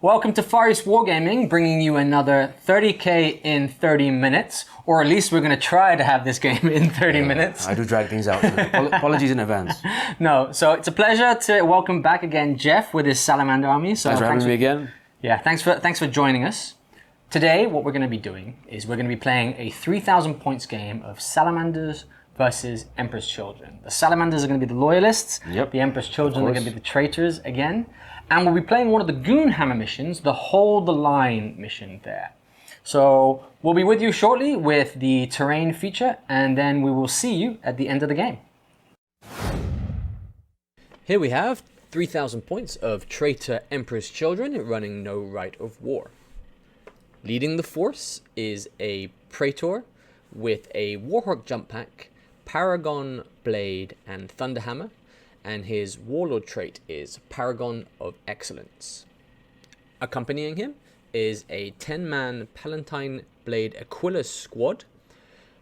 Welcome to Far East Wargaming, bringing you another 30k in 30 minutes, or at least we're going to try to have this game in 30 minutes. I do drag things out, so apologies in advance. No, so it's a pleasure to welcome back again Jeff with his Salamander army. So Thanks for having me again. Yeah, thanks for joining us. Today, what we're going to be doing is we're going to be playing a 3,000 points game of Salamanders versus Emperor's Children. The Salamanders are going to be the loyalists. Yep. The Emperor's Children are going to be the traitors again. And we'll be playing one of the Goonhammer missions, the Hold the Line mission there. So we'll be with you shortly with the terrain feature, and then we will see you at the end of the game. Here we have 3,000 points of traitor Emperor's Children running no right of war. Leading the force is a Praetor with a Warhawk jump pack, Paragon blade and Thunderhammer, and his warlord trait is Paragon of Excellence. Accompanying him is a 10-man Palatine Blade Aquila squad.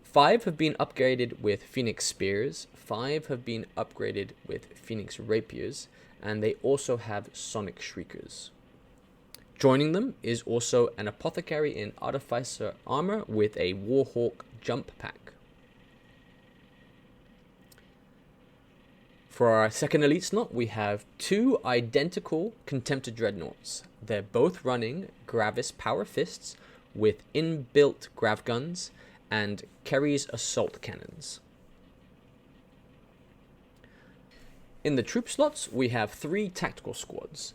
5 have been upgraded with Phoenix Spears, 5 have been upgraded with Phoenix Rapiers, and they also have Sonic Shriekers. Joining them is also an Apothecary in Artificer armor with a Warhawk jump pack. For our second elite slot, we have 2 identical Contemptor Dreadnoughts. They're both running Gravis Power Fists with inbuilt grav guns and Kerry's assault cannons. In the troop slots, we have 3 tactical squads.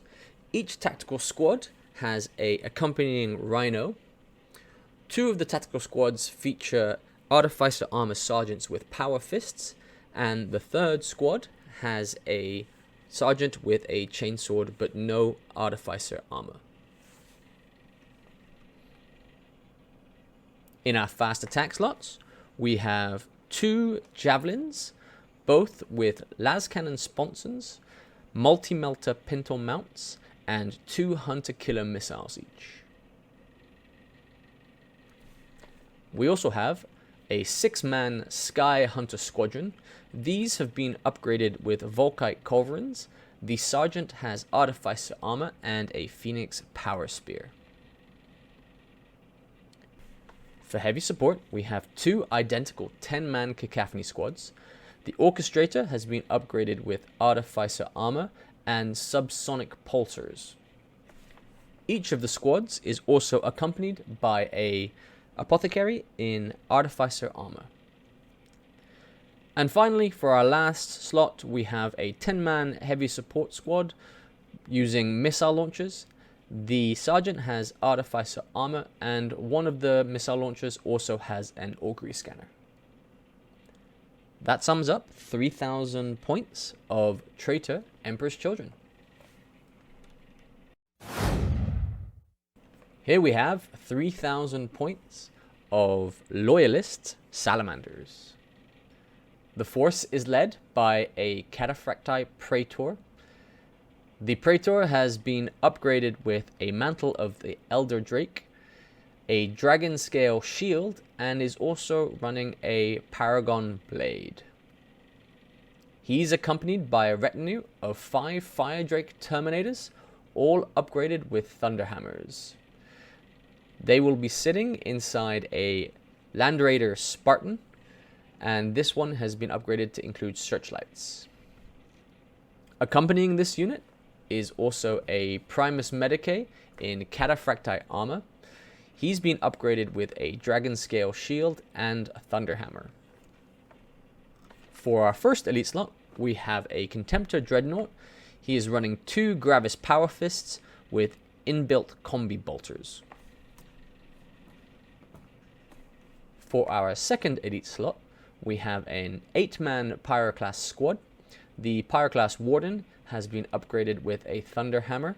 Each tactical squad has a accompanying Rhino. 2 of the tactical squads feature Artificer armor sergeants with power fists, and the third squad has a sergeant with a chainsword but no artificer armor. In our fast attack slots, we have 2 javelins, both with las cannon sponsons, multi-melter pintle mounts, and 2 hunter killer missiles each. We also have a 6-man Sky Hunter Squadron. These have been upgraded with Volkite Culverins. The Sergeant has Artificer armor and a Phoenix Power Spear. For heavy support, we have 2 identical 10-man Cacophony squads. The Orchestrator has been upgraded with Artificer armor and subsonic pulsars. Each of the squads is also accompanied by a Apothecary in Artificer armor. And finally, for our last slot, we have a 10-man heavy support squad using missile launchers. The Sergeant has Artificer armor, and one of the missile launchers also has an augury scanner. That sums up 3,000 points of traitor Emperor's Children. Here we have 3,000 points of loyalist Salamanders. The force is led by a Cataphracti Praetor. The Praetor has been upgraded with a Mantle of the Elder Drake, a Dragon Scale Shield, and is also running a Paragon Blade. He's accompanied by a retinue of 5 Fire Drake Terminators, all upgraded with Thunderhammers. They will be sitting inside a Land Raider Spartan, and this one has been upgraded to include searchlights. Accompanying this unit is also a Primus Medicae in Cataphracti armor. He's been upgraded with a Dragon Scale Shield and a Thunderhammer. For our first elite slot, we have a Contemptor Dreadnought. He is running 2 Gravis Power Fists with inbuilt combi bolters. For our second elite slot, we have an 8-man Pyroclast squad. The Pyroclast Warden has been upgraded with a Thunderhammer.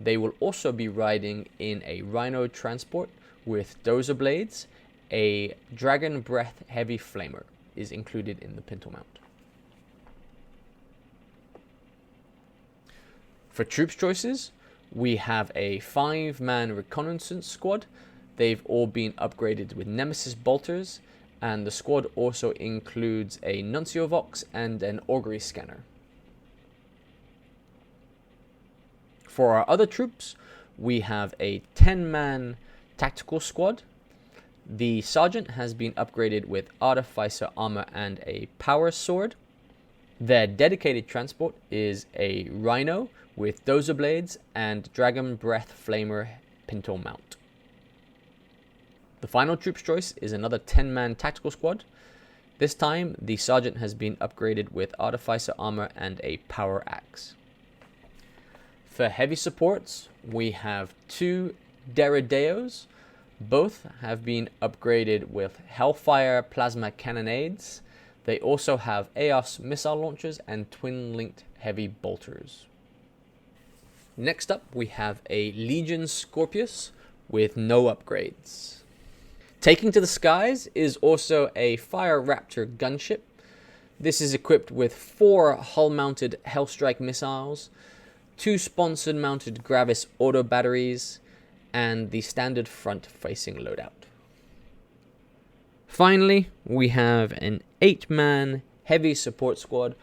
They will also be riding in a Rhino transport with Dozer Blades. A Dragon Breath Heavy Flamer is included in the pintle mount. For troops choices, we have a 5-man Reconnaissance squad. They've all been upgraded with Nemesis bolters, and the squad also includes a Nuncio Vox and an augury scanner. For our other troops, we have a 10-man tactical squad. The sergeant has been upgraded with artificer armor and a power sword. Their dedicated transport is a Rhino with dozer blades and dragon breath flamer pintle mount. The final troops choice is another 10-man tactical squad. This time, the sergeant has been upgraded with artificer armor and a power axe. For heavy supports, we have 2 Derrideos. Both have been upgraded with Hellfire plasma cannonades. They also have EOS missile launchers and twin-linked heavy bolters. Next up, we have a Legion Scorpius with no upgrades. Taking to the skies is also a Fire Raptor gunship. This is equipped with 4 hull-mounted Hellstrike missiles, 2 sponsored-mounted Gravis auto batteries, and the standard front-facing loadout. Finally, we have an 8-man heavy support squad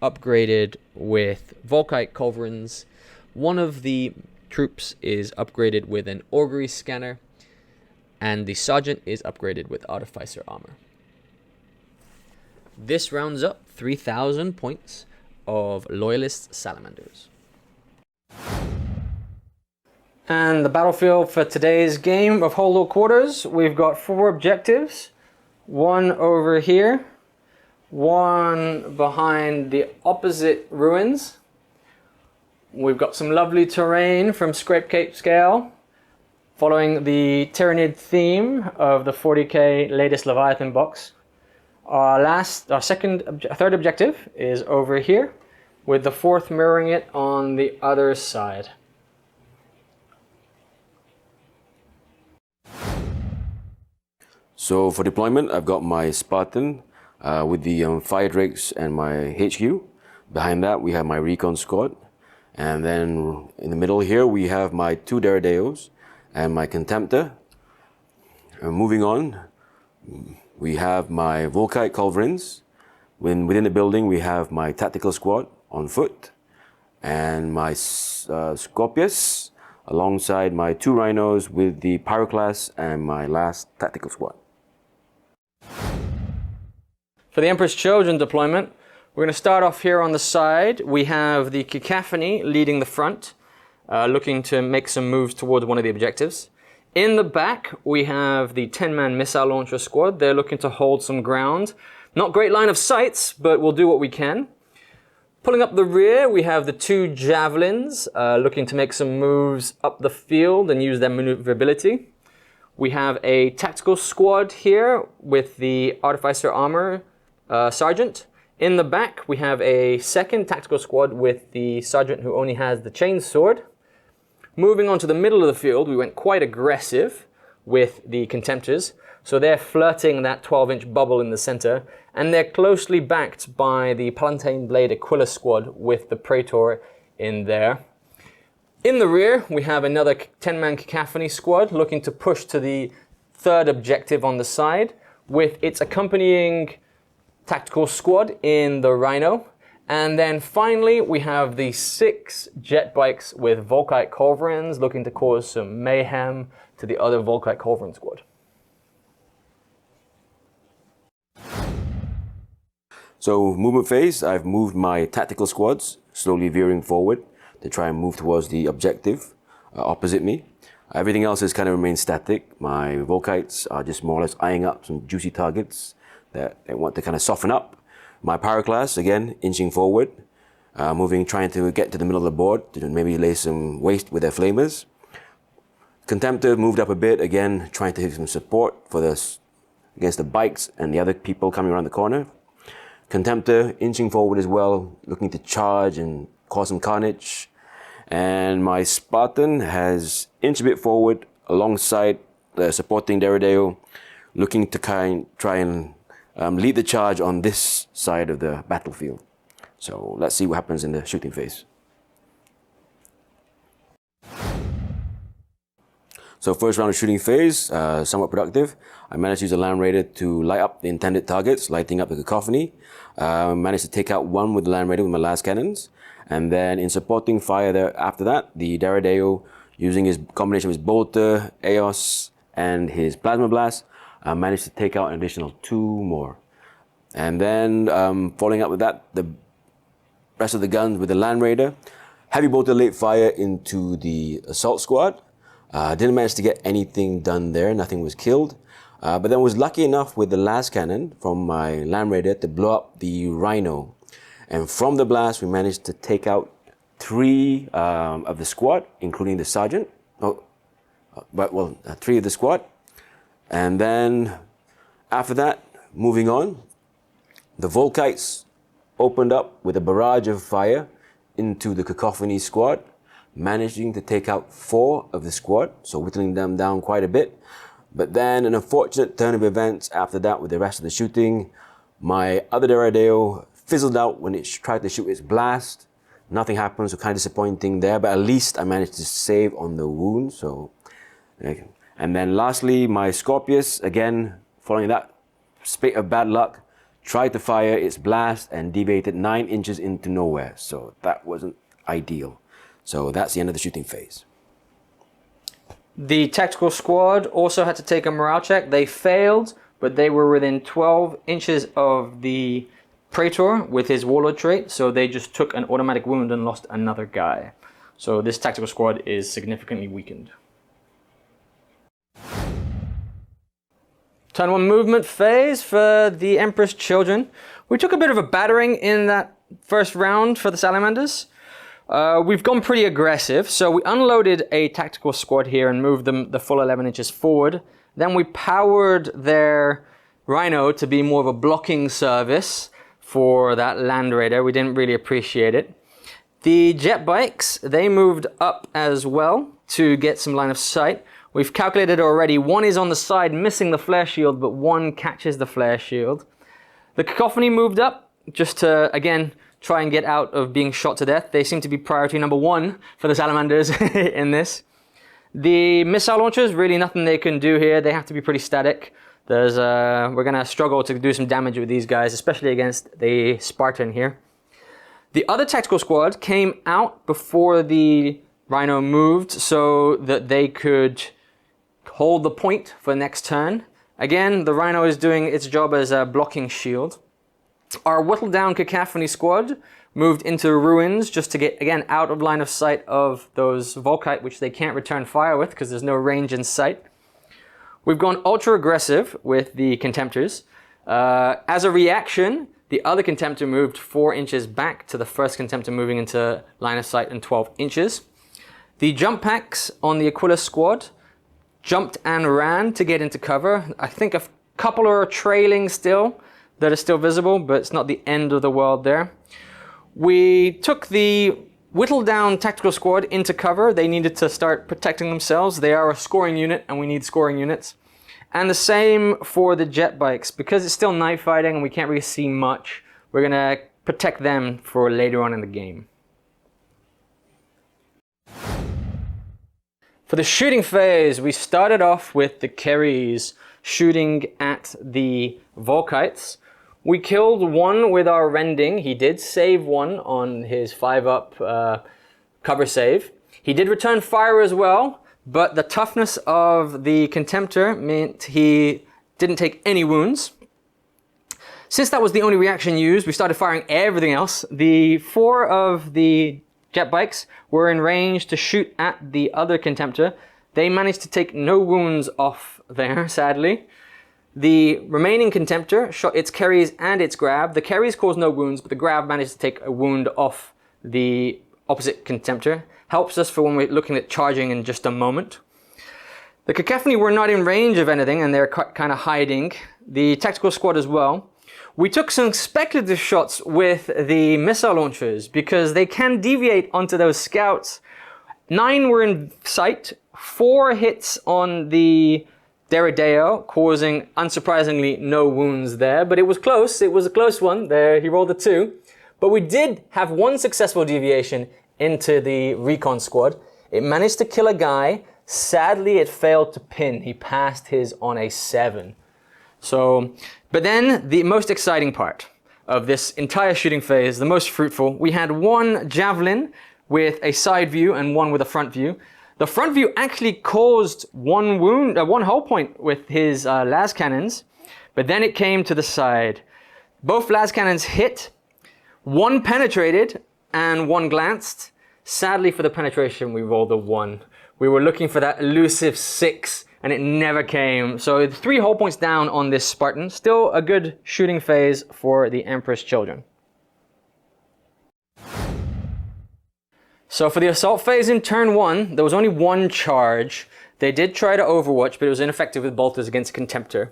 upgraded with Volkite culverins. One of the troops is upgraded with an augury scanner, and the sergeant is upgraded with artificer armor. This rounds up 3,000 points of Loyalist Salamanders. And the battlefield for today's game of Hollow Quarters, we've got 4 objectives. One over here, one behind the opposite ruins. We've got some lovely terrain from Scrapscapes KL, following the Tyrannid theme of the 40k latest Leviathan box. Our third objective is over here, with the 4th mirroring it on the other side. So for deployment, I've got my Spartan with the fire drakes and my HQ. Behind that, we have my recon squad. And then in the middle here, we have my 2 Derrideos and my Contemptor. Moving on, we have my Volkite culverins. Within the building, we have my tactical squad on foot and my Scorpius alongside my 2 Rhinos with the Pyroclast and my last tactical squad. For the Emperor's Children deployment, we're going to start off here on the side. We have the Cacophony leading the front, looking to make some moves towards one of the objectives. In the back, we have the 10-man missile launcher squad. They're looking to hold some ground. Not great line of sights, but we'll do what we can. Pulling up the rear, we have the 2 Javelins, looking to make some moves up the field and use their maneuverability. We have a tactical squad here with the Artificer Armor Sergeant. In the back, we have a 2nd tactical squad with the Sergeant who only has the chainsword. Moving on to the middle of the field, we went quite aggressive with the Contemptors. So they're flirting that 12-inch bubble in the center, and they're closely backed by the Palatine Blade Aquila squad with the Praetor in there. In the rear, we have another 10-man Cacophony squad looking to push to the 3rd objective on the side with its accompanying tactical squad in the Rhino. And then finally, we have the 6 jet bikes with Volkite culverins looking to cause some mayhem to the other Volkite culverin squad. So movement phase, I've moved my tactical squads, slowly veering forward to try and move towards the objective opposite me. Everything else has kind of remained static. My Volkites are just more or less eyeing up some juicy targets that they want to kind of soften up. My Pyroclast, again, inching forward, trying to get to the middle of the board to maybe lay some waste with their flamers. Contemptor moved up a bit, again, trying to hit some support for this against the bikes and the other people coming around the corner. Contemptor inching forward as well, looking to charge and cause some carnage. And my Spartan has inched a bit forward alongside the supporting Derrideo, looking to try and lead the charge on this side of the battlefield. So let's see what happens in the shooting phase. So first round of shooting phase, somewhat productive. I managed to use a Land Raider to light up the intended targets, lighting up the Cacophony. Managed to take out one with the Land Raider with my last cannons. And then in supporting fire there after that, the Derrideo using his combination of his bolter, Eos, and his plasma blast, I managed to take out an additional 2 more. And then following up with that, the rest of the guns with the Land Raider, heavy bolter late fire into the assault squad. Didn't manage to get anything done there, nothing was killed. But then was lucky enough with the last cannon from my Land Raider to blow up the Rhino. And from the blast, we managed to take out 3 of the squad, including the sergeant. 3 of the squad. And then after that, moving on, the Volkites opened up with a barrage of fire into the Cacophony squad, managing to take out 4 of the squad, so whittling them down quite a bit. But then an unfortunate turn of events after that with the rest of the shooting. My other Deradeo fizzled out when it tried to shoot its blast. Nothing happened, so kind of disappointing there, but at least I managed to save on the wound. So, and then lastly, my Scorpius, again, following that spate of bad luck, tried to fire its blast and deviated 9 inches into nowhere. So that wasn't ideal. So that's the end of the shooting phase. The tactical squad also had to take a morale check. They failed, but they were within 12 inches of the Praetor with his Warlord trait, so they just took an automatic wound and lost another guy. So this tactical squad is significantly weakened. Turn 1 movement phase for the Emperor's Children. We took a bit of a battering in that first round for the Salamanders. We've gone pretty aggressive, so we unloaded a tactical squad here and moved them the full 11 inches forward. Then we powered their Rhino to be more of a blocking service for that Land Raider. We didn't really appreciate it. The jet bikes, they moved up as well to get some line of sight. We've calculated already, 1 is on the side missing the flare shield, but 1 catches the flare shield. The Cacophony moved up just to, again, try and get out of being shot to death. They seem to be priority number 1 for the Salamanders in this. The missile launchers, really nothing they can do here. They have to be pretty static. We're going to struggle to do some damage with these guys, especially against the Spartan here. The other tactical squad came out before the Rhino moved so that they could hold the point for next turn. Again, the Rhino is doing its job as a blocking shield. Our whittled down Cacophony squad moved into ruins just to get, again, out of line of sight of those Volkite, which they can't return fire with because there's no range in sight. We've gone ultra aggressive with the Contemptors. As a reaction, the other Contemptor moved 4 inches back to the first Contemptor moving into line of sight in 12 inches. The jump packs on the Aquila squad jumped and ran to get into cover. I think a couple are trailing still that are still visible, but it's not the end of the world there. We took the whittled down tactical squad into cover. They needed to start protecting themselves. They are a scoring unit and we need scoring units. And the same for the jet bikes. Because it's still night fighting and we can't really see much, we're gonna protect them for later on in the game. For the shooting phase, we started off with the Kerries shooting at the Volkites. We killed 1 with our rending. He did save 1 on his 5-up cover save. He did return fire as well, but the toughness of the Contemptor meant he didn't take any wounds. Since that was the only reaction used, we started firing everything else. The 4 of the jet bikes were in range to shoot at the other Contemptor. They managed to take no wounds off there, sadly. The remaining Contemptor shot its Kerries and its Grab. The Kerries caused no wounds, but the Grab managed to take a wound off the opposite Contemptor. Helps us for when we're looking at charging in just a moment. The Cacophony were not in range of anything, and they're kind of hiding. The tactical squad as well. We took some speculative shots with the missile launchers because they can deviate onto those scouts. 9 were in sight, 4 hits on the Deradeo, causing, unsurprisingly, no wounds there. But it was close. It was a close one. There, he rolled a 2. But we did have 1 successful deviation into the recon squad. It managed to kill a guy. Sadly, it failed to pin. He passed his on a 7. So, but then the most exciting part of this entire shooting phase, the most fruitful, we had 1 javelin with a side view and 1 with a front view. The front view actually caused one wound, one hull point with his las cannons, but then it came to the side. Both las cannons hit, one penetrated and one glanced. Sadly for the penetration, we rolled a 1. We were looking for that elusive 6 and it never came. So 3 hull points down on this Spartan. Still a good shooting phase for the Emperor's Children. So for the assault phase in turn 1, there was only 1 charge. They did try to overwatch, but it was ineffective with bolters against Contemptor.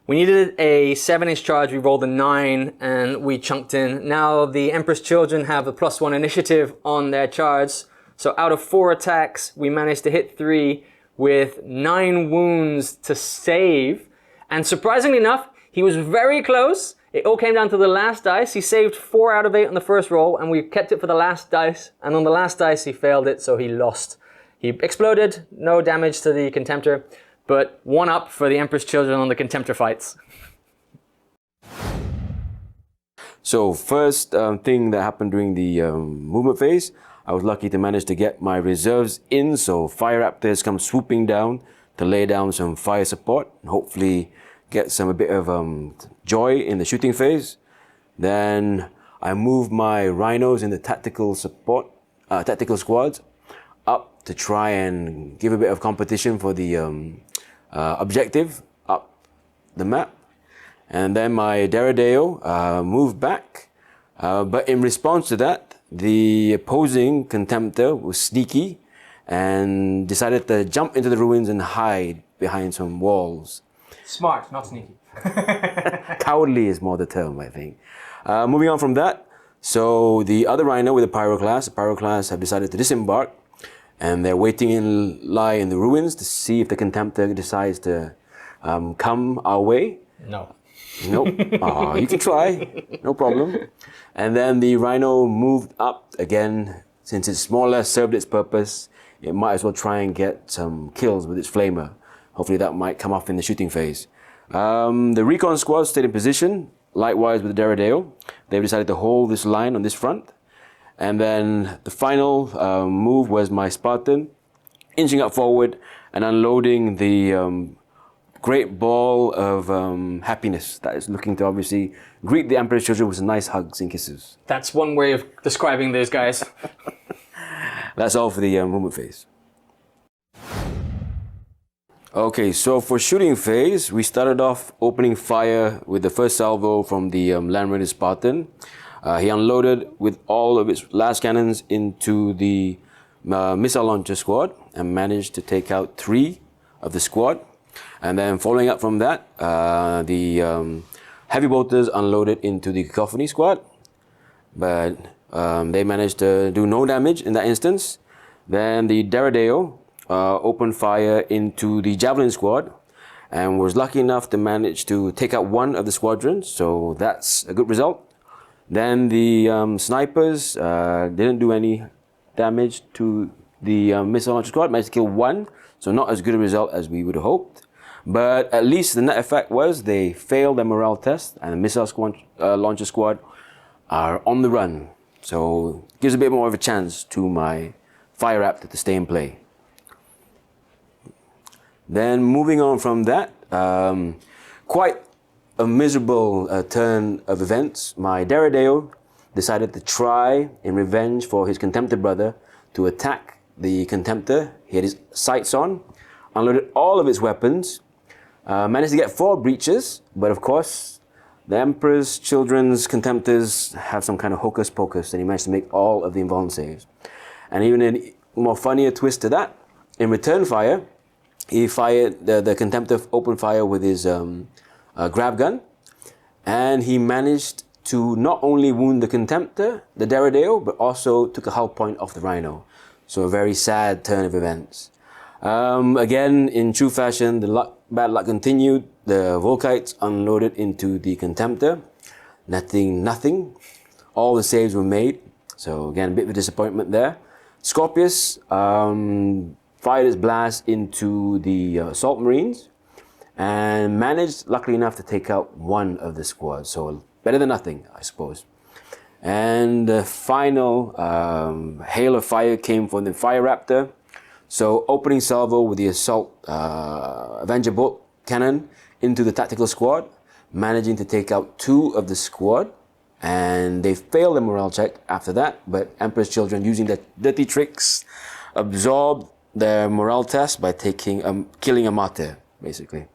We needed a 7-inch charge, we rolled a 9, and we chunked in. Now the Emperor's Children have a +1 initiative on their charge. So out of 4 attacks, we managed to hit 3 with 9 wounds to save. And surprisingly enough, he was very close. It all came down to the last dice. He saved 4 out of 8 on the first roll, and we kept it for the last dice. And on the last dice, he failed it, so he lost. He exploded, no damage to the Contemptor, but 1 up for the Emperor's Children on the Contemptor fights. So first thing that happened during the movement phase, I was lucky to manage to get my reserves in, so Fire Raptors come swooping down to lay down some fire support, and hopefully get a bit of joy in the shooting phase. Then I moved my Rhinos in the tactical support, tactical squads up to try and give a bit of competition for the objective up the map. And then my Deradeo moved back, but in response to that, the opposing Contemptor was sneaky and decided to jump into the ruins and hide behind some walls. Smart, not sneaky. Cowardly is more the term, I think. Moving on from that, so the other Rhino with the Pyroclast have decided to disembark, and they're waiting in lie in the ruins to see if the Contemptor decides to come our way. No. Nope. Oh, you can try, no problem. And then the Rhino moved up again. Since it's more or less served its purpose, it might as well try and get some kills with its flamer. Hopefully that might come off in the shooting phase. The recon squad stayed in position, likewise with the Deradeo. They've decided to hold this line on this front. And then the final move was my Spartan, inching up forward and unloading the great ball of happiness that is looking to obviously greet the Emperor's Children with some nice hugs and kisses. That's one way of describing those guys. That's all for the movement phase. Okay, so for shooting phase, we started off opening fire with the first salvo from the Land Raider Spartan. He unloaded with all of its las cannons into the missile launcher squad and managed to take out 3 of the squad. And then following up from that, the heavy bolters unloaded into the Cacophony squad, but they managed to do no damage in that instance. Then the Deradeo opened fire into the Javelin squad and was lucky enough to manage to take out 1 of the squadrons, so that's a good result. Then the snipers didn't do any damage to the missile launcher squad, managed to kill 1, so not as good a result as we would have hoped. But at least the net effect was they failed their morale test, and the missile launcher squad are on the run. So it gives a bit more of a chance to my Fire Raptor to stay in play. Then moving on from that, quite a miserable turn of events. My Deradeo decided to try, in revenge for his Contemptor brother, to attack the Contemptor. He had his sights on, unloaded all of its weapons, managed to get 4 breaches, but of course, the Emperor's Children's Contemptors have some kind of hocus pocus, and he managed to make all of the involved saves. And even a more funnier twist to that, in return fire, he fired, the Contemptor opened fire with his grab gun, and he managed to not only wound the Contemptor, the Deradeo, but also took a hull point off the Rhino. So a very sad turn of events. Again, in true fashion, the bad luck continued. The Volkites unloaded into the Contemptor. Nothing. All the saves were made. So again, a bit of a disappointment there. Scorpius fired his blast into the Assault Marines and managed, luckily enough, to take out 1 of the squad. So better than nothing, I suppose. And the final hail of fire came from the Fire Raptor. So opening salvo with the assault Avenger bolt cannon into the tactical squad, managing to take out 2 of the squad, and they failed the morale check after that, but Emperor's Children, using their dirty tricks, absorbed their morale test by killing a martyr, basically.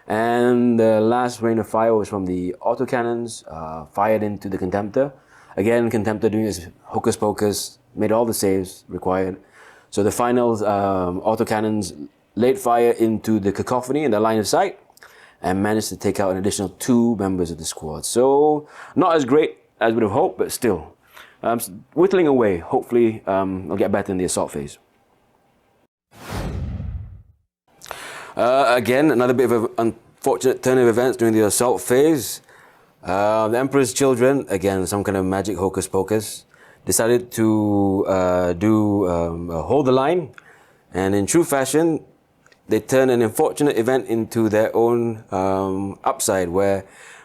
And the last rain of fire was from the autocannons, fired into the Contemptor. Again, Contemptor doing his hocus pocus, made all the saves required. So the final autocannons laid fire into the Cacophony in the line of sight, and managed to take out an additional 2 members of the squad. So, not as great as we'd have hoped, but still. Whittling away. Hopefully, I'll get better in the assault phase. Again, another bit of an unfortunate turn of events during the assault phase. The Emperor's Children, again, some kind of magic hocus pocus, decided to hold the line, and in true fashion, they turn an unfortunate event into their own upside, where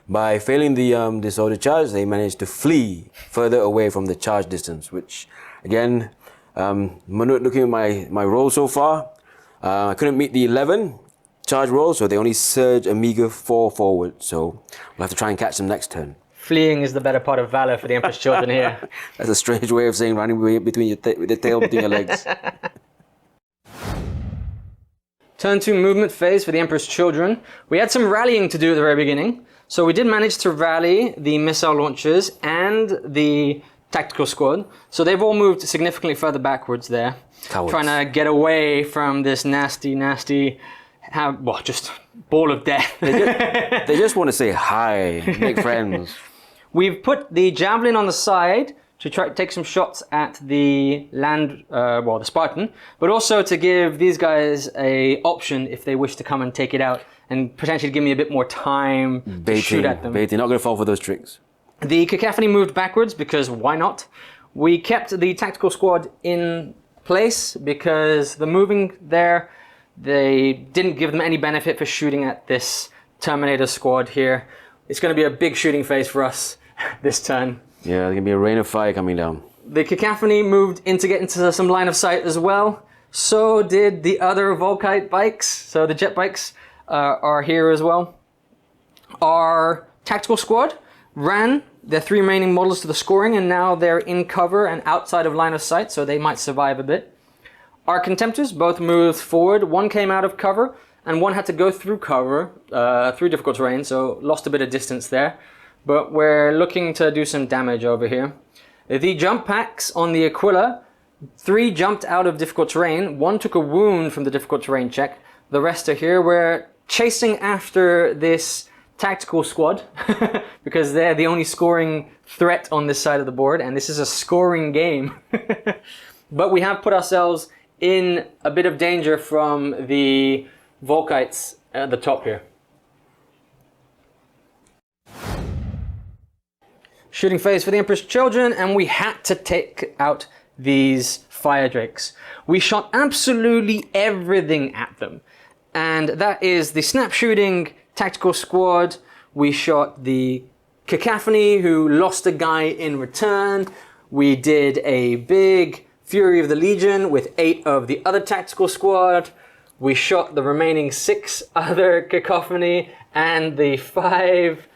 by failing the disorder charge, they managed to flee further away from the charge distance, which, again, looking at my roll so far, I couldn't meet the 11 charge roll, so they only surge a meager 4 forward, so we'll have to try and catch them next turn. Fleeing is the better part of valor for the Emperor's Children here. That's a strange way of saying running between with the tail between your legs. Turn 2 movement phase for the Emperor's Children. We had some rallying to do at the very beginning. So we did manage to rally the missile launchers and the tactical squad. So they've all moved significantly further backwards there. Cowards. Trying to get away from this nasty, just ball of death. They just want to say hi, make friends. We've put the Javelin on the side to try to take some shots at the the Spartan, but also to give these guys a option if they wish to come and take it out, and potentially give me a bit more time to shoot at them. Baiting, not going to fall for those tricks. The Cacophony moved backwards because why not? We kept the tactical squad in place because the moving there, they didn't give them any benefit for shooting at this Terminator squad here. It's going to be a big shooting phase for us this turn. Yeah, there's going to be a rain of fire coming down. The Cacophony moved in to get into some line of sight as well. So did the other Volkite bikes. So the jet bikes are here as well. Our tactical squad ran their 3 remaining models to the scoring, and now they're in cover and outside of line of sight, so they might survive a bit. Our Contemptors both moved forward. One came out of cover, and one had to go through cover, through difficult terrain, so lost a bit of distance there. But we're looking to do some damage over here. The jump packs on the Aquila, 3 jumped out of difficult terrain, 1 took a wound from the difficult terrain check. The rest are here. We're chasing after this tactical squad because they're the only scoring threat on this side of the board, and this is a scoring game. But we have put ourselves in a bit of danger from the Volkites at the top here. Shooting phase for the Emperor's Children, and we had to take out these fire drakes. We shot absolutely everything at them, and that is the snap shooting tactical squad. We shot the Cacophony, who lost a guy in return. We did a big Fury of the Legion with 8 of the other tactical squad. We shot the remaining 6 other Cacophony and the 5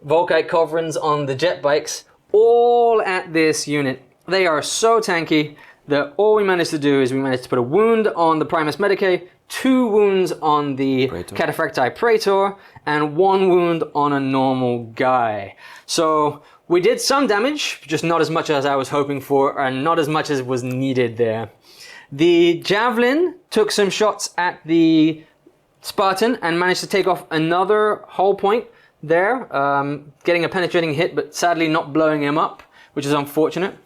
Volkite Covrans on the jet bikes, all at this unit. They are so tanky that all we managed to do is we managed to put a wound on the Primus Medicae, 2 wounds on the Cataphracti Praetor, and 1 wound on a normal guy. So we did some damage, just not as much as I was hoping for, and not as much as was needed there. The Javelin took some shots at the Spartan and managed to take off another hull point there, getting a penetrating hit, but sadly not blowing him up, which is unfortunate.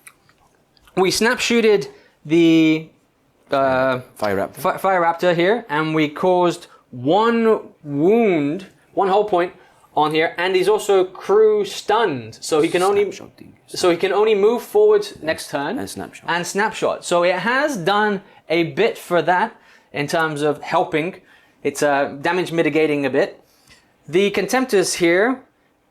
We snap-shooted the Fire Raptor here, and we caused 1 wound, 1 hull point on here, and he's also crew stunned, so he can only move forward next turn and snapshot. So it has done a bit for that in terms of helping. It's damage mitigating a bit. The Contemptors here,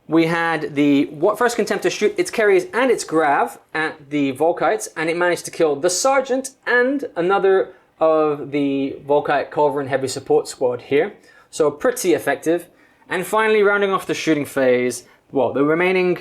we had the first Contemptor shoot its carriers and its grav at the Volkites, and it managed to kill the Sergeant and another of the Volkite Culverin Heavy Support Squad here. So pretty effective. And finally, rounding off the shooting phase, well, the remaining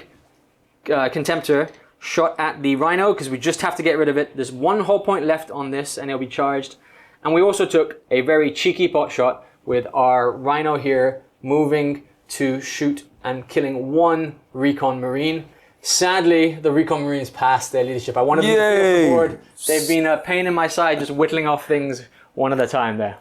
Contemptor shot at the Rhino because we just have to get rid of it. There's one whole point left on this and it'll be charged. And we also took a very cheeky pot shot with our Rhino here moving to shoot and killing one Recon Marine. Sadly, the Recon Marines passed their leadership. I wanted them to be off the board. They've been a pain in my side just whittling off things one at a time there.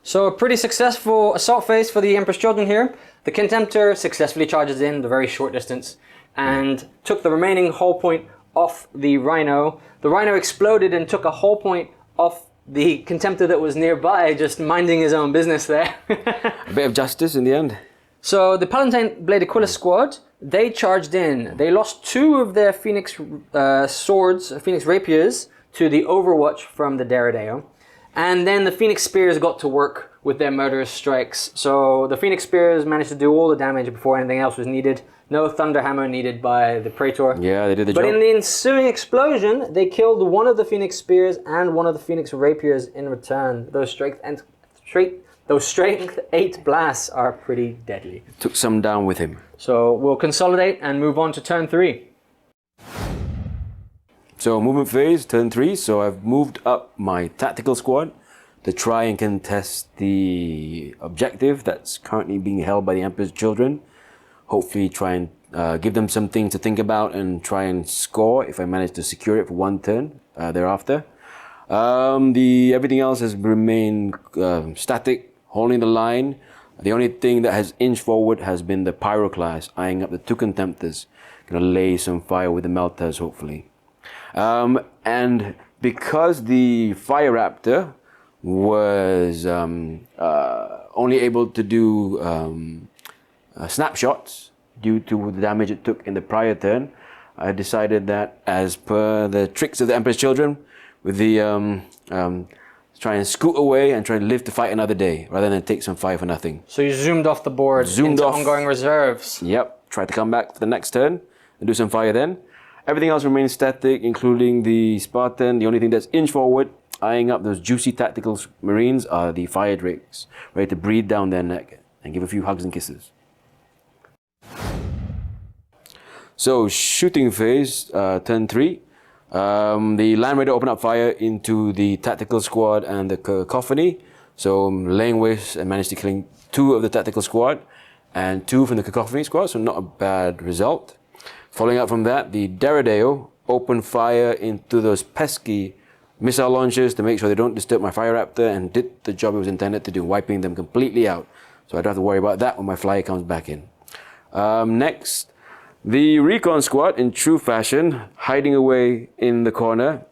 So a pretty successful assault phase for the Emperor's Children here. The Contemptor successfully charges in the very short distance and took the remaining hull point off the Rhino. The Rhino exploded and took a hull point off the Contemptor that was nearby, just minding his own business there. A bit of justice in the end. So the Palatine Blade Aquila squad, they charged in. They lost two of their Phoenix swords, Phoenix rapiers, to the Overwatch from the Derrideo. And then the Phoenix Spears got to work with their murderous strikes. So the Phoenix Spears managed to do all the damage before anything else was needed. No Thunderhammer needed by the Praetor. Yeah, they did the job. But in the ensuing explosion, they killed one of the Phoenix Spears and one of the Phoenix Rapiers in return. Those strength 8 blasts are pretty deadly. Took some down with him. So we'll consolidate and move on to turn 3. So movement phase, turn 3. So I've moved up my tactical squad to try and contest the objective that's currently being held by the Emperor's Children. Hopefully try and give them something to think about and try and score if I manage to secure it for one turn thereafter. Everything else has remained static, holding the line. The only thing that has inched forward has been the Pyroclast, eyeing up the two Contemptors. Gonna lay some fire with the Meltas, hopefully. And because the Fire Raptor was only able to do snapshots due to the damage it took in the prior turn, I decided that, as per the tricks of the Emperor's Children, with the try and scoot away and try to live to fight another day rather than take some fire for nothing. So you zoomed off the board into ongoing reserves. Yep, tried to come back for the next turn and do some fire then. Everything else remains static, including the Spartan. The only thing that's inched forward, eyeing up those juicy tactical Marines, are the Fire Drakes, ready to breathe down their neck and give a few hugs and kisses. So, shooting phase, turn 3. The Land Raider opened up fire into the tactical squad and the Cacophony. So, laying waste and managed to kill 2 of the tactical squad and 2 from the Cacophony squad, so not a bad result. Following up from that, the Derrideo opened fire into those pesky missile launchers to make sure they don't disturb my Fire Raptor, and did the job it was intended to do, wiping them completely out. So I don't have to worry about that when my flyer comes back in. Next, the Recon squad, in true fashion, hiding away in the corner.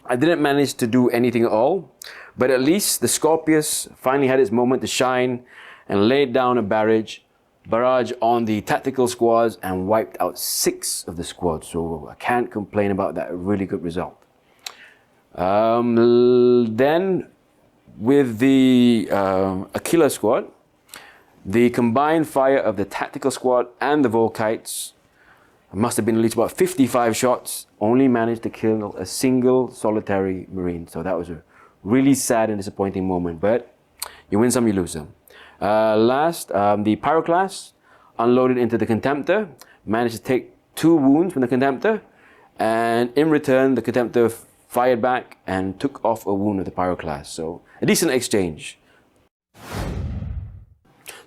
I didn't manage to do anything at all, but at least the Scorpius finally had its moment to shine and laid down a barrage on the tactical squads and wiped out 6 of the squads. So I can't complain about that. A really good result. Then with the Aquila squad, the combined fire of the tactical squad and the Volkites must have been at least about 55 shots, only managed to kill a single solitary Marine. So that was a really sad and disappointing moment, but you win some, you lose some. Last, the Pyroclast unloaded into the Contemptor, managed to take 2 wounds from the Contemptor, and in return, the Contemptor fired back and took off a wound of the Pyroclast. So a decent exchange.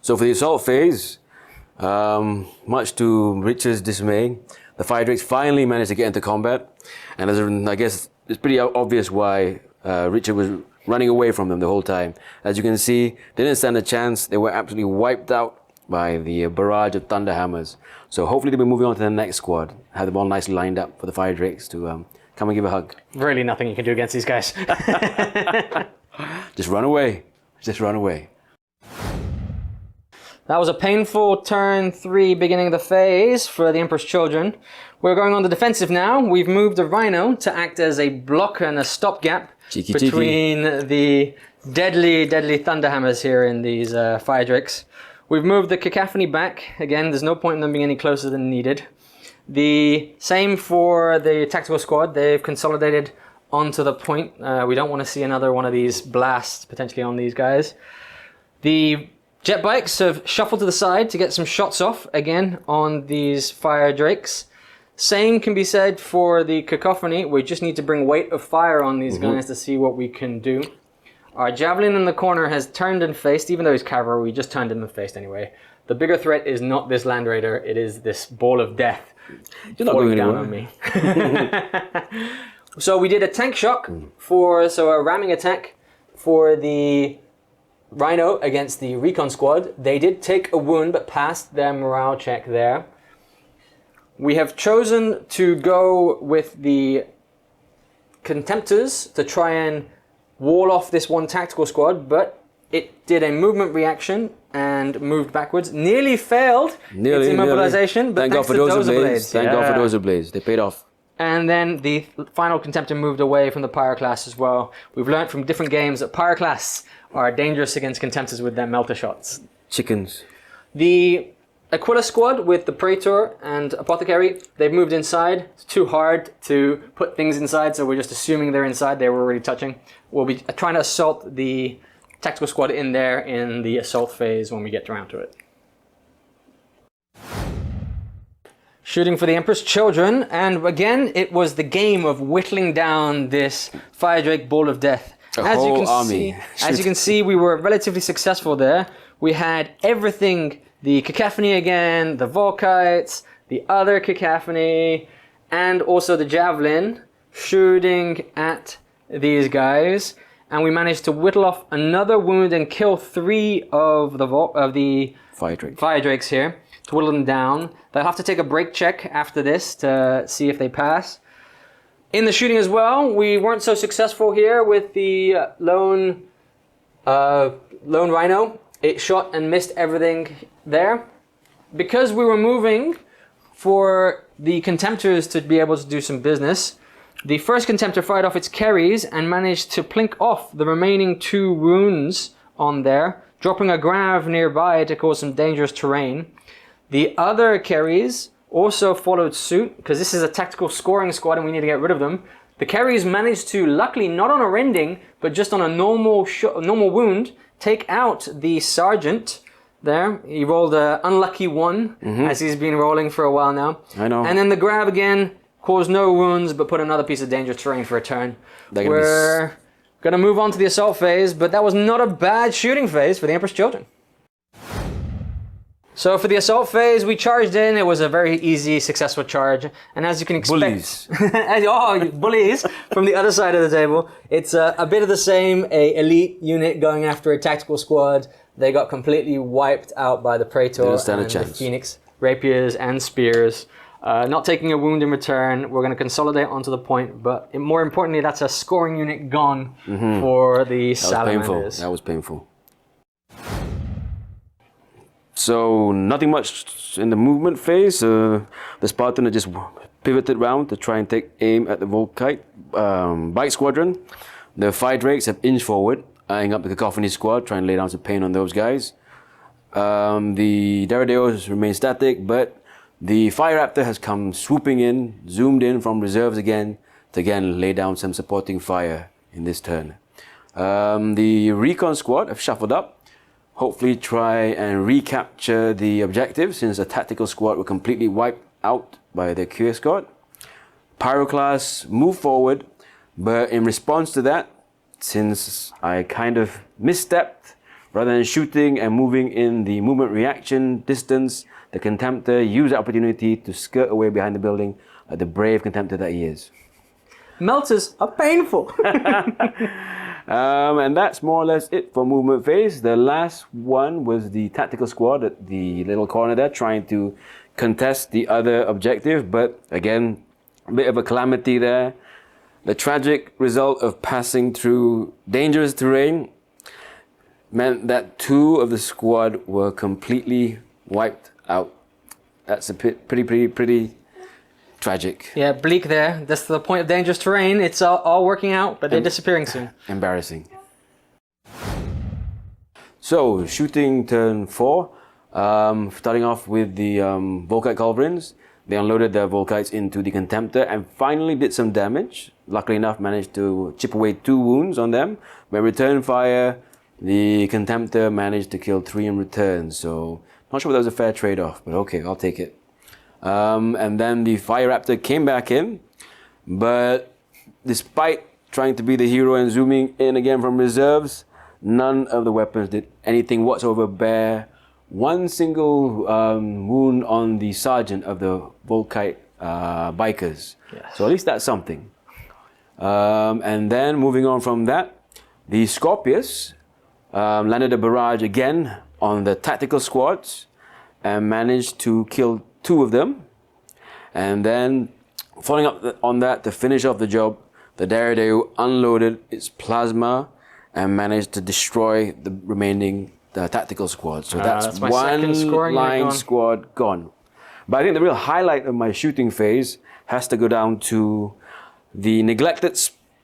So for the assault phase, much to Richard's dismay, the Fire Drakes finally managed to get into combat, and I guess it's pretty obvious why Richard was running away from them the whole time. As you can see, they didn't stand a chance. They were absolutely wiped out by the barrage of Thunderhammers. So hopefully they'll be moving on to the next squad. Have them all nicely lined up for the Fire Drakes to come and give a hug. Really nothing you can do against these guys. Just run away. Just run away. That was a painful turn 3 beginning of the phase for the Emperor's Children. We're going on the defensive now. We've moved the Rhino to act as a blocker and a stopgap between the deadly Thunderhammers here in these Fire Drakes. We've moved the Cacophony back. Again, there's no point in them being any closer than needed. The same for the tactical squad. They've consolidated onto the point. We don't want to see another one of these blasts potentially on these guys. The jet bikes have shuffled to the side to get some shots off again on these fire drakes. Same can be said for the cacophony. We just need to bring weight of fire on these guys to see what we can do. Our javelin in the corner has turned and faced, even though he's cavalry, we just turned him and faced anyway. The bigger threat is not this Land Raider, it is this ball of death. You're not going down anywhere. on me. So we did a tank shock a ramming attack for the Rhino against the recon squad. They did take a wound but passed their morale check there. We have chosen to go with the Contemptors to try and wall off this one tactical squad, but it did a movement reaction and moved backwards. Nearly failed its immobilization, but thank God thanks for to Dozer Dozer Blades. Thank God for Dozer Blades. They paid off. And then the final Contemptor moved away from the Pyroclast as well. We've learned from different games that Pyroclasts are dangerous against Contemptors with their melter shots. Chickens. The Aquila squad with the Praetor and Apothecary, they've moved inside. It's too hard to put things inside, so we're just assuming they're inside. They were already touching. We'll be trying to assault the tactical squad in there in the assault phase when we get around to it. Shooting for the Emperor's Children, and again, it was the game of whittling down this Fire Drake Ball of Death. As you can see, we were relatively successful there. We had everything, the Cacophony again, the Volkites, the other Cacophony, and also the Javelin shooting at these guys. And we managed to whittle off another wound and kill 3 of the Fire Drakes here, to whittle them down. They'll have to take a break check after this to see if they pass. In the shooting as well, we weren't so successful here with the lone Rhino. It shot and missed everything there. Because we were moving for the Contemptors to be able to do some business, the first Contemptor fired off its carries and managed to plink off the remaining 2 wounds on there, dropping a grav nearby to cause some dangerous terrain. The other carries also followed suit, because this is a tactical scoring squad and we need to get rid of them. The carries managed to, luckily not on a rending, but just on a normal wound, take out the sergeant there. He rolled an unlucky 1, as he's been rolling for a while now. I know. And then the grab again caused no wounds, but put another piece of dangerous terrain for a turn. We're going to move on to the assault phase, but that was not a bad shooting phase for the Emperor's Children. So for the assault phase, we charged in. It was a very easy, successful charge. And as you can expect... Bullies. Bullies from the other side of the table. It's a bit of the same, a elite unit going after a tactical squad. They got completely wiped out by the Praetor and the Phoenix Rapiers and Spears. Not taking a wound in return. We're going to consolidate onto the point, but more importantly, that's a scoring unit gone for the Salamanders. That was painful. So nothing much in the movement phase. The Spartan had just pivoted round to try and take aim at the Volkite bike squadron. The Fire Drakes have inched forward, eyeing up the Cacophony squad, trying to lay down some pain on those guys. The Derrideos remain static, but the Fire Raptor has come swooping in, zoomed in from reserves again, to again lay down some supporting fire in this turn. The Recon squad have shuffled up, hopefully try and recapture the objective, since the tactical squad were completely wiped out by the Cure squad. Pyroclasts move forward, but in response to that, since I kind of misstepped, rather than shooting and moving in the movement reaction distance, the Contemptor used the opportunity to skirt away behind the building like the brave Contemptor that he is. Melters are painful. And that's more or less it for movement phase. The last one was the tactical squad at the little corner there, trying to contest the other objective, but again, a bit of a calamity there. The tragic result of passing through dangerous terrain meant that 2 of the squad were completely wiped out. That's a pretty tragic. Yeah, bleak there. That's the point of dangerous terrain. It's all working out, but they're disappearing soon. Embarrassing. So, shooting turn 4. Starting off with the Volkite Culverins. They unloaded their Volkites into the Contemptor and finally did some damage. Luckily enough, managed to chip away 2 wounds on them. But return fire, the Contemptor managed to kill 3 in return. So, not sure whether that was a fair trade-off, but okay, I'll take it. And then the Fire Raptor came back in, but despite trying to be the hero and zooming in again from reserves, none of the weapons did anything whatsoever. Bear 1 single wound on the sergeant of the Volkite bikers. Yes. So at least that's something. And then moving on from that, the Scorpius landed a barrage again on the tactical squads and managed to kill 2 of them. And then following up on that, to finish off the job, the Daredevil unloaded its plasma and managed to destroy the remaining tactical squad. So that's my one second scoring unit line gone. squad gone. But I think the real highlight of my shooting phase has to go down to the neglected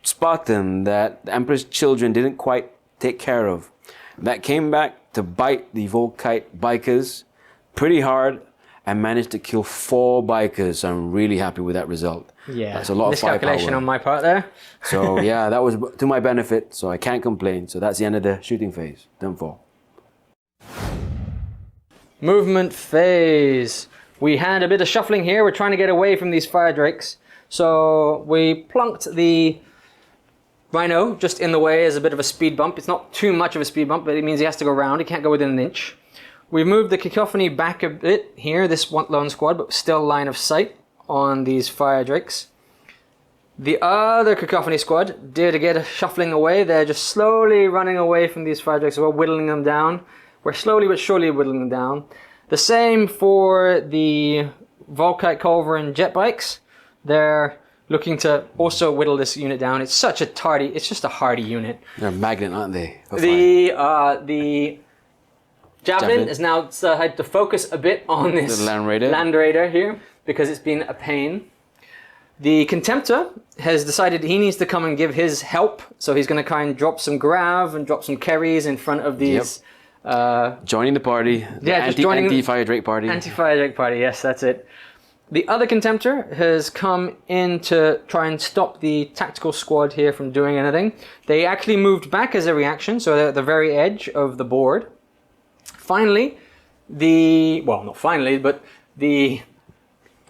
Spartan that the Emperor's children didn't quite take care of. That came back to bite the Volkite bikers pretty hard and managed to kill 4 bikers. So I'm really happy with that result. Yeah, That's a lot of miscalculation firepower. on my part there. So yeah, that was to my benefit, so I can't complain. So that's the end of the shooting phase, turn 4. Movement phase. We had a bit of shuffling here. We're trying to get away from these fire drakes. So we plunked the Rhino just in the way as a bit of a speed bump. It's not too much of a speed bump, but it means he has to go around. He can't go within an inch. We've moved the Cacophony back a bit here, this one lone squad, but still line of sight on these fire drakes. The other Cacophony squad did get a shuffling away. They're just slowly running away from these fire drakes. We're whittling them down. We're slowly but surely whittling them down. The same for the Volkite Culverin jet bikes. They're looking to also whittle this unit down. It's such a tardy, it's just a hardy unit. They're a magnet, aren't they? The Javelin is now decided to focus a bit on this The Land Raider. Land Raider here because it's been a pain. The Contemptor has decided he needs to come and give his help, so he's going to kind of drop some grav and drop some carries in front of these. Joining the party. The just joining anti-fire drake party. Anti-fire drake party, yes, that's it. The other Contemptor has come in to try and stop the tactical squad here from doing anything. They actually moved back as a reaction, so they're at the very edge of the board. Finally, not finally, but the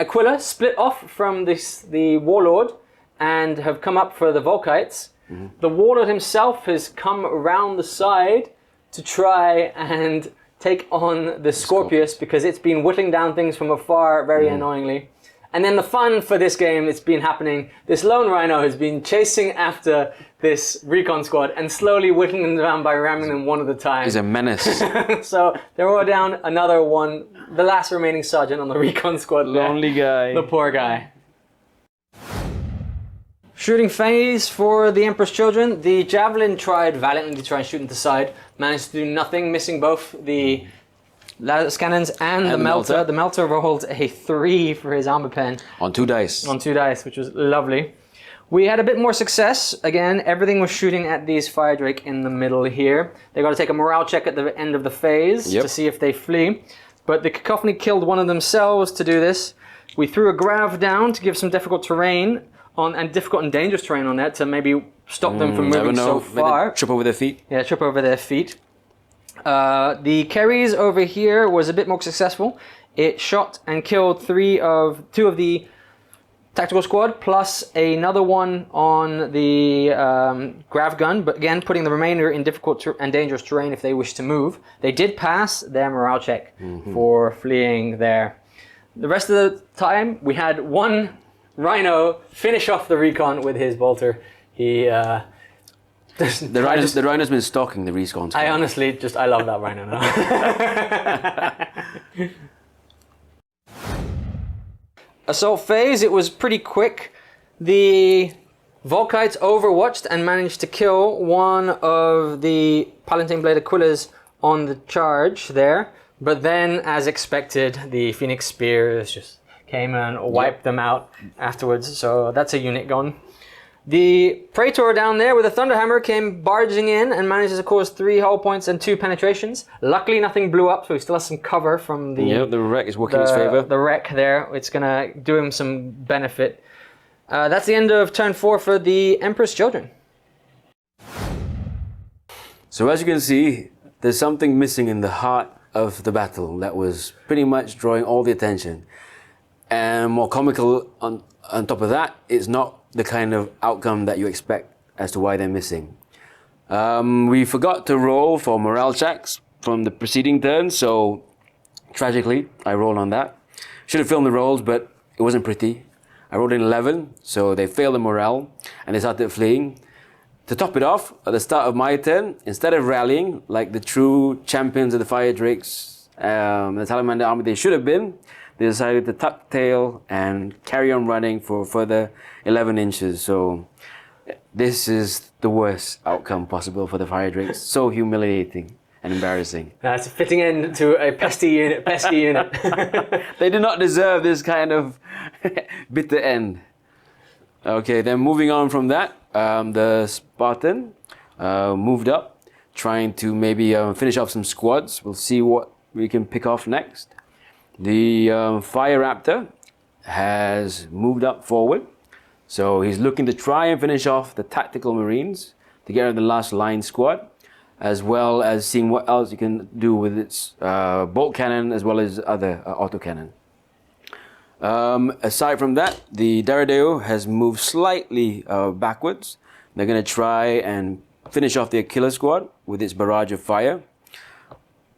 Aquila split off from the Warlord and have come up for the Volkites. Mm-hmm. The Warlord himself has come around the side to try and take on the Scorpius because it's been whittling down things from afar very annoyingly. And then the fun for this game that's been happening, this lone Rhino has been chasing after this recon squad and slowly whittling them down by ramming them one at a time. He's a menace. So they're all down, another one, the last remaining sergeant on the recon squad there. Lonely guy. The poor guy. Shooting phase for the Emperor's Children. The Javelin tried valiantly to try and shoot into the side, managed to do nothing, missing both the Lattice Cannons and the Melter. The Melter rolled a 3 for his armor pen. On 2 dice. On 2 dice, which was lovely. We had a bit more success. Again, everything was shooting at these Fire Drake in the middle here. They got to take a morale check at the end of the phase to see if they flee. But the Cacophony killed one of themselves to do this. We threw a grav down to give some difficult terrain and difficult and dangerous terrain on that to maybe stop them from moving so far. Trip over their feet. Yeah, trip over their feet. The carries over here was a bit more successful. It shot and killed 2 of the tactical squad, plus another one on the grav gun, but again, putting the remainder in difficult and dangerous terrain if they wish to move. They did pass their morale check for fleeing there. The rest of the time, we had one Rhino finish off the recon with his bolter. He... The Rhino's been stalking the respawn squad. I honestly I love that Rhino now. Assault phase, it was pretty quick. The Volkites overwatched and managed to kill one of the Palatine Blade Aquilas on the charge there. But then, as expected, the Phoenix Spears just came and wiped them out afterwards. So that's a unit gone. The Praetor down there with a Thunderhammer came barging in and manages to cause 3 hull points and 2 penetrations. Luckily, nothing blew up, so he still has some cover from the... Yep, the wreck is working in his favor. The wreck there, it's going to do him some benefit. That's the end of turn 4 for the Emperor's Children. So as you can see, there's something missing in the heart of the battle that was pretty much drawing all the attention. And more comical on top of that, it's not the kind of outcome that you expect as to why they're missing. We forgot to roll for morale checks from the preceding turn, so tragically, I rolled on that. Should have filmed the rolls, but it wasn't pretty. I rolled an 11, so they failed the morale, and they started fleeing. To top it off, at the start of my turn, instead of rallying like the true champions of the Fire Drakes, the Salamander army they should have been, they decided to tuck tail and carry on running for further 11 inches. So this is the worst outcome possible for the Fire Drakes. So humiliating and embarrassing. That's a fitting end to a pesky unit. They do not deserve this kind of bitter end. Okay, then moving on from that, the Spartan moved up, trying to maybe finish off some squads. We'll see what we can pick off next. The Fire Raptor has moved up forward, so he's looking to try and finish off the Tactical Marines to get rid of the last line squad, as well as seeing what else you can do with its bolt cannon as well as other autocannon. Aside from that, the Daredeo has moved slightly backwards. They're going to try and finish off their killer squad with its barrage of fire.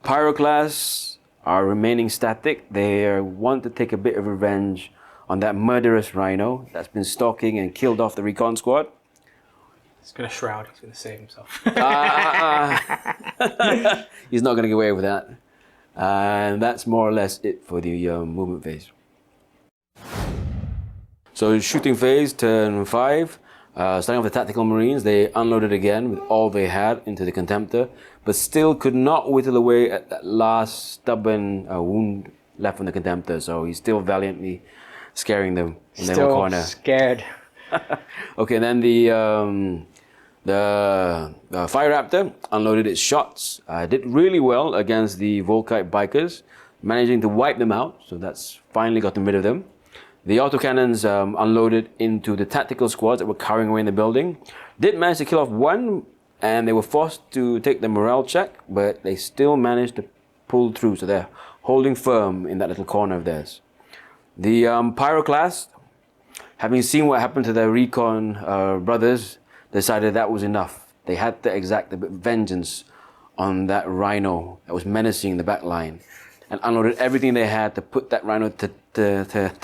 Pyroclasts are remaining static. They want to take a bit of revenge on that murderous rhino that's been stalking and killed off the recon squad. He's going to shroud. He's going to save himself. He's not going to get away with that. And that's more or less it for the movement phase. So shooting phase, turn 5. Starting off the Tactical Marines, they unloaded again with all they had into the Contemptor, but still could not whittle away at that last stubborn wound left from the Contemptor. So he's still valiantly scaring them in their own corner. Still scared. Okay, then the Fire Raptor unloaded its shots. Did really well against the Volkite bikers, managing to wipe them out. So that's finally gotten rid of them. The autocannons unloaded into the tactical squads that were carrying away in the building. Did manage to kill off one, and they were forced to take the morale check, but they still managed to pull through, so they're holding firm in that little corner of theirs. The Pyroclast, having seen what happened to their recon brothers, decided that was enough. They had to exact a bit of vengeance on that rhino that was menacing the back line, and unloaded everything they had to put that rhino to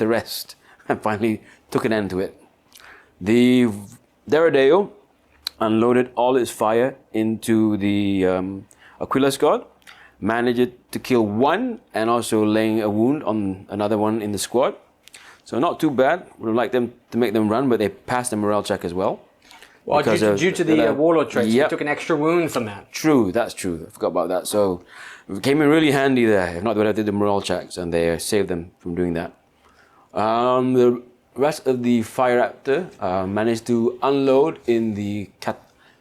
rest, and finally took an end to it. The Daredeo unloaded all its fire into the Aquila squad, managed to kill one and also laying a wound on another one in the squad. So not too bad. Would have liked them to make them run, but they passed the morale check as well. Well, due to the Warlord traits, yep. You took an extra wound from that. True, that's true. I forgot about that. So it came in really handy there. If not, they would have did the morale checks, and they saved them from doing that. The rest of the Fire Raptor managed to unload in the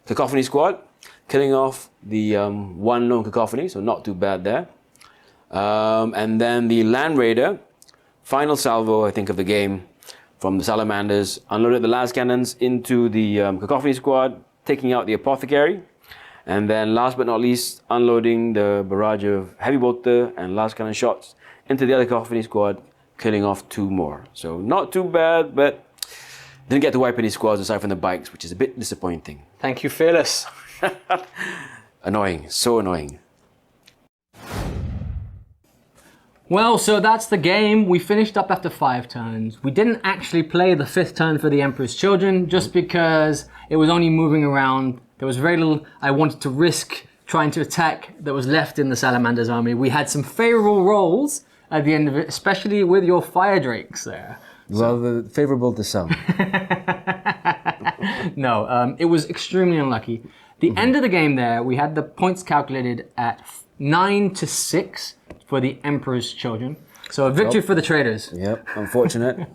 Cacophony squad, killing off the one lone Cacophony, so not too bad there. And then the Land Raider, final salvo, I think, of the game from the Salamanders, unloaded the last cannons into the Cacophony squad, taking out the Apothecary. And then last but not least, unloading the barrage of heavy bolter and last cannon shots into the other Cacophony squad, killing off 2 more. So not too bad, but didn't get to wipe any squads aside from the bikes, which is a bit disappointing. Thank you, Fearless. Annoying, so annoying. Well, so that's the game. We finished up after 5 turns. We didn't actually play the 5th turn for the Emperor's Children, just because it was only moving around. There was very little I wanted to risk trying to attack that was left in the Salamanders army. We had some favorable rolls at the end of it, especially with your Fire Drakes there. Well, favorable to some. No, it was extremely unlucky. The end of the game there, we had the points calculated at 9-6 for the Emperor's Children. So a victory for the traders. Yep, unfortunate.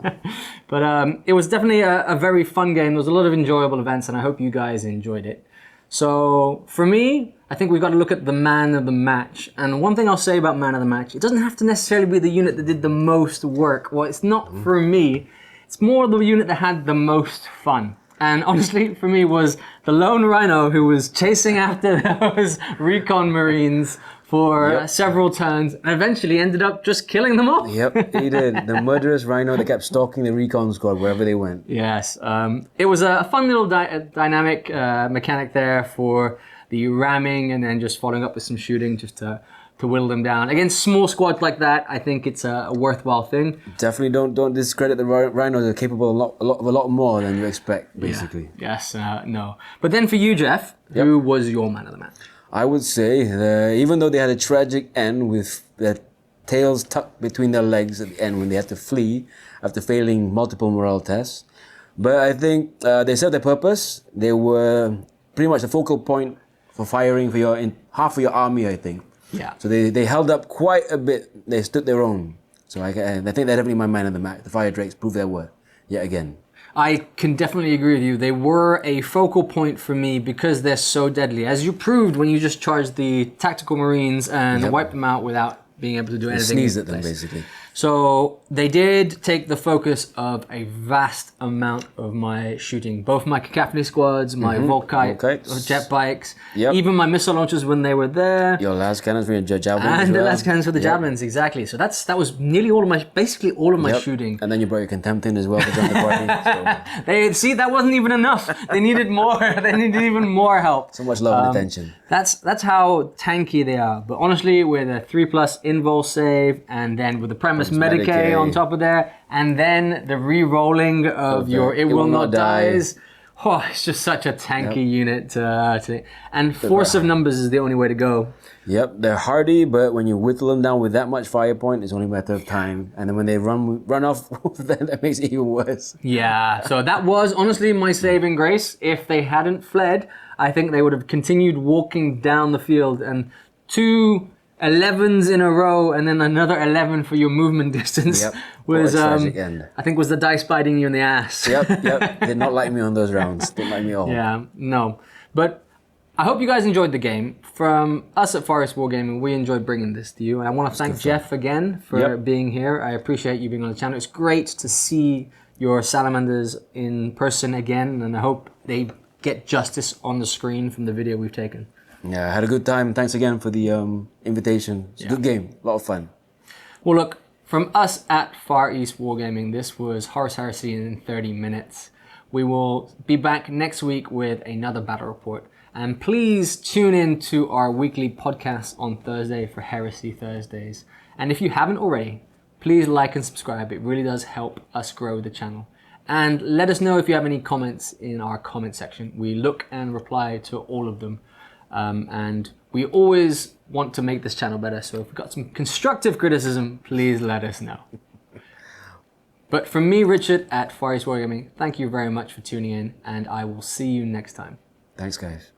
But it was definitely a very fun game. There was a lot of enjoyable events, and I hope you guys enjoyed it. So for me, I think we've got to look at the man of the match. And one thing I'll say about man of the match, it doesn't have to necessarily be the unit that did the most work. Well, it's not for me. It's more the unit that had the most fun. And honestly, for me, was the lone rhino who was chasing after those recon marines for several turns and eventually ended up just killing them off. Yep, he did. The murderous rhino that kept stalking the recon squad wherever they went. Yes, it was a fun little dynamic mechanic there for the ramming and then just following up with some shooting just to whittle them down. Against small squads like that, I think it's a worthwhile thing. Definitely don't discredit the rhinos. They're capable of a lot more than you expect, basically. Yeah. Yes, no. But then for you, Jeff, who was your man of the match? I would say, even though they had a tragic end with their tails tucked between their legs at the end when they had to flee after failing multiple morale tests, but I think they served their purpose. They were pretty much the focal point for firing for half of your army, I think. Yeah. So they held up quite a bit. They stood their own. So I think they're definitely my man of the match. The Fire Drakes proved their worth yet again. I can definitely agree with you. They were a focal point for me because they're so deadly. As you proved when you just charged the tactical marines and wiped them out without being able to do anything. Sneeze at them, basically. So they did take the focus of a vast amount of my shooting. Both my cacophony squads, my Volkite jet bikes, even my missile launchers when they were there. Your las cannons for your javelins. And the las cannons for the javelins, exactly. So that was nearly all of my, basically all of my shooting. And then you brought your contempt in as well to join the party. So. That wasn't even enough. They needed more. They needed even more help. So much love and attention. That's how tanky they are. But honestly, with a 3+ invul save, and then with the premise Medicae on top of there, and then the re-rolling of your It Will Not Dies. Oh, it's just such a tanky unit. And force of numbers is the only way to go. Yep, they're hardy, but when you whittle them down with that much fire point, it's only a matter of time. And then when they run off, then that makes it even worse. Yeah, so that was honestly my saving grace. If they hadn't fled, I think they would have continued walking down the field, and 2 11s in a row and then another 11 for your movement distance was I think was the dice biting you in the ass. Yep. Did not like me on those rounds. Didn't like me at all. Yeah, no. But I hope you guys enjoyed the game. From us at Horus Wargaming, we enjoyed bringing this to you. And I want to thank Jeff again for being here. I appreciate you being on the channel. It's great to see your Salamanders in person again, and I hope they get justice on the screen from the video we've taken. Yeah, I had a good time. Thanks again for the invitation. It's a good game. A lot of fun. Well, look, from us at Far East Wargaming, this was Horus Heresy in 30 minutes. We will be back next week with another battle report. And please tune in to our weekly podcast on Thursday for Heresy Thursdays. And if you haven't already, please like and subscribe. It really does help us grow the channel. And let us know if you have any comments in our comment section. We look and reply to all of them. And we always want to make this channel better, so if you've got some constructive criticism, please let us know. But from me, Richard, at Far East Wargaming, thank you very much for tuning in, and I will see you next time. Thanks, guys.